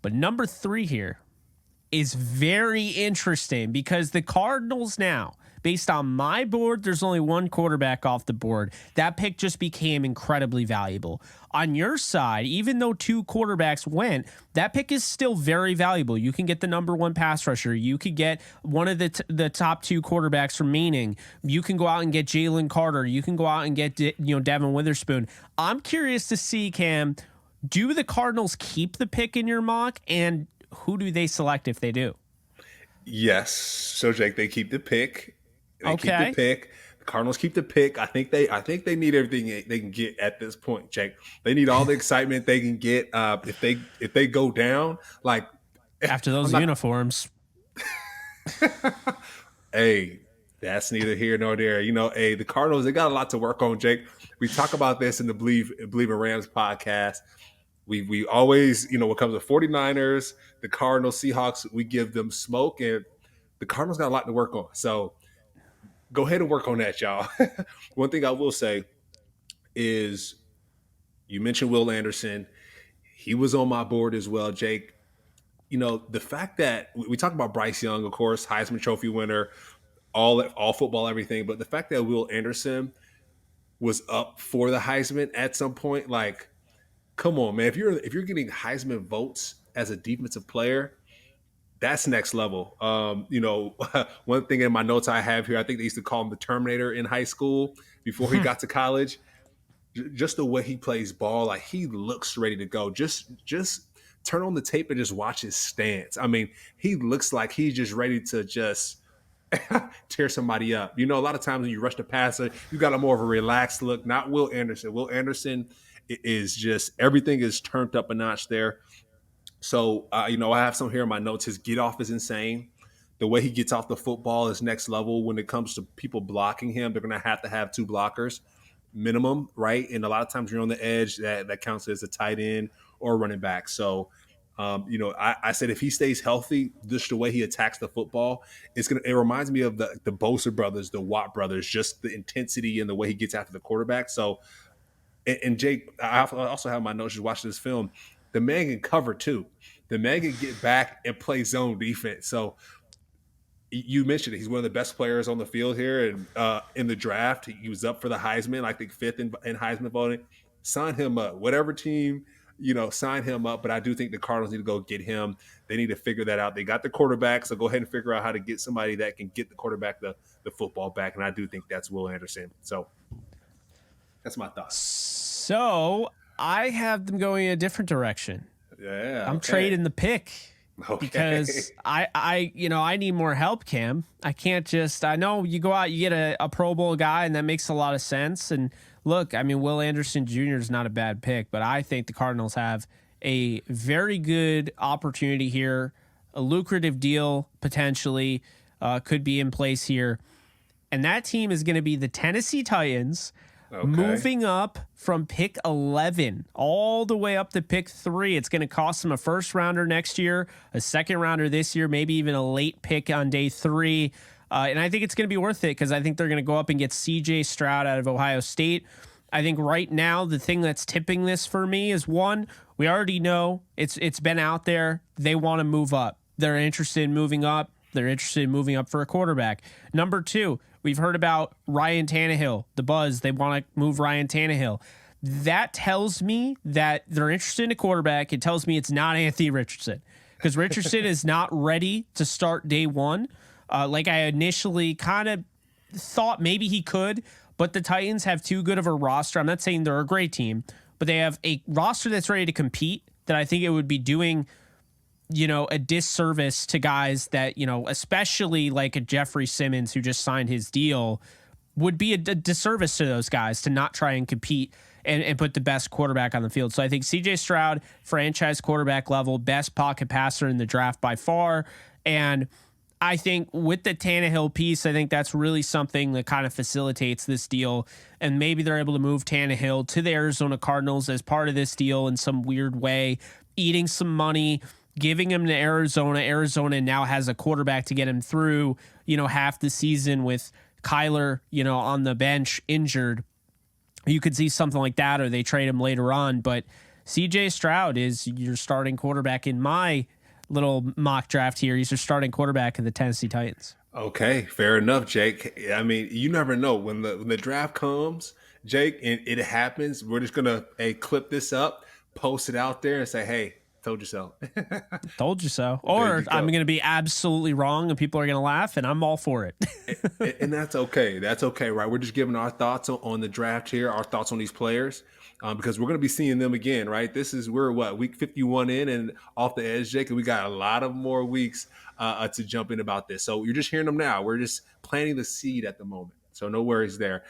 But number 3 here is very interesting because the Cardinals now, based on my board, there's only one quarterback off the board. That pick just became incredibly valuable. On your side, even though 2 quarterbacks went, that pick is still very valuable. You can get the number 1 pass rusher. You could get one of the top 2 quarterbacks remaining. You can go out and get Jalen Carter. You can go out and get Devin Witherspoon. I'm curious to see, Cam, do the Cardinals keep the pick in your mock, and who do they select if they do? Yes. So, Jake, they keep the pick. Keep the pick. The Cardinals keep the pick. I think they need everything they can get at this point, Jake. They need all the excitement they can get. If they go down, like after those uniforms. Hey, that's neither here nor there. The Cardinals, they got a lot to work on, Jake. We talk about this in the Bleav in Rams podcast. We always, when it comes to 49ers, the Cardinals, Seahawks, we give them smoke, and the Cardinals got a lot to work on. So go ahead and work on that, y'all. One thing I will say is you mentioned Will Anderson. He was on my board as well, Jake. The fact that we talk about Bryce Young, of course, Heisman Trophy winner, all football, everything. But the fact that Will Anderson was up for the Heisman at some point, like, come on, man. If you're getting Heisman votes as a defensive player, that's next level. One thing in my notes I have here, I think they used to call him the Terminator in high school before he got to college. Just the way he plays ball, like he looks ready to go. Just turn on the tape and just watch his stance. I mean, he looks like he's just ready to just tear somebody up. A lot of times when you rush the passer, you got a more of a relaxed look. Not Will Anderson. Will Anderson is just everything is turned up a notch there. So, I have some here in my notes. His get off is insane. The way he gets off the football is next level. When it comes to people blocking him, they're going to have 2 blockers minimum, right? And a lot of times you're on the edge, that counts as a tight end or running back. So, I said if he stays healthy, just the way he attacks the football, it reminds me of the Bosa brothers, the Watt brothers, just the intensity and the way he gets after the quarterback. So, and Jake, I also have my notes just watching this film. The man can cover too. The man can get back and play zone defense. So you mentioned it. He's one of the best players on the field here. And in the draft, he was up for the Heisman, I think 5th in Heisman voting. Sign him up. Whatever team, sign him up. But I do think the Cardinals need to go get him. They need to figure that out. They got the quarterback, so go ahead and figure out how to get somebody that can get the quarterback the football back. And I do think that's Will Anderson. So that's my thoughts. So I have them going in a different direction. Yeah, I'm trading the pick because I need more help, Cam. I can't just. I know you go out, you get a Pro Bowl guy, and that makes a lot of sense. And look, I mean, Will Anderson Jr. is not a bad pick, but I think the Cardinals have a very good opportunity here. A lucrative deal potentially could be in place here, and that team is going to be the Tennessee Titans. Okay. Moving up from pick 11 all the way up to pick 3. It's going to cost them a first rounder next year, a second rounder this year, maybe even a late pick on day 3. And I think it's going to be worth it because I think they're going to go up and get CJ Stroud out of Ohio State. I think right now the thing that's tipping this for me is, one, we already know it's been out there. They want to move up. They're interested in moving up. They're interested in moving up for a quarterback. Number 2, we've heard about Ryan Tannehill, the buzz. They want to move Ryan Tannehill. That tells me that they're interested in a quarterback. It tells me it's not Anthony Richardson because Richardson is not ready to start day 1. Like I initially kind of thought maybe he could, but the Titans have too good of a roster. I'm not saying they're a great team, but they have a roster that's ready to compete that I think it would be doing a disservice to guys that, especially like a Jeffrey Simmons who just signed his deal, would be a disservice to those guys to not try and compete and put the best quarterback on the field. So I think CJ Stroud, franchise quarterback level, best pocket passer in the draft by far. And I think with the Tannehill piece, I think that's really something that kind of facilitates this deal. And maybe they're able to move Tannehill to the Arizona Cardinals as part of this deal in some weird way, eating some money, giving him to Arizona. Arizona now has a quarterback to get him through, half the season with Kyler, on the bench injured. You could see something like that, or they trade him later on. But CJ Stroud is your starting quarterback in my little mock draft here. He's your starting quarterback of the Tennessee Titans. Okay, fair enough, Jake. I mean, you never know when the draft comes, Jake, and it happens. We're just gonna clip this up, post it out there, and say, "Hey, told you so." Told you so. There Or you I'm go. going to be absolutely wrong and people are going to laugh, and I'm all for it. And that's okay. That's okay, right? We're just giving our thoughts on the draft here, our thoughts on these players, because we're going to be seeing them again, right? We're week 51 in and off the edge, Jake, and we got a lot of more weeks to jump in about this. So you're just hearing them now. We're just planting the seed at the moment. So no worries there.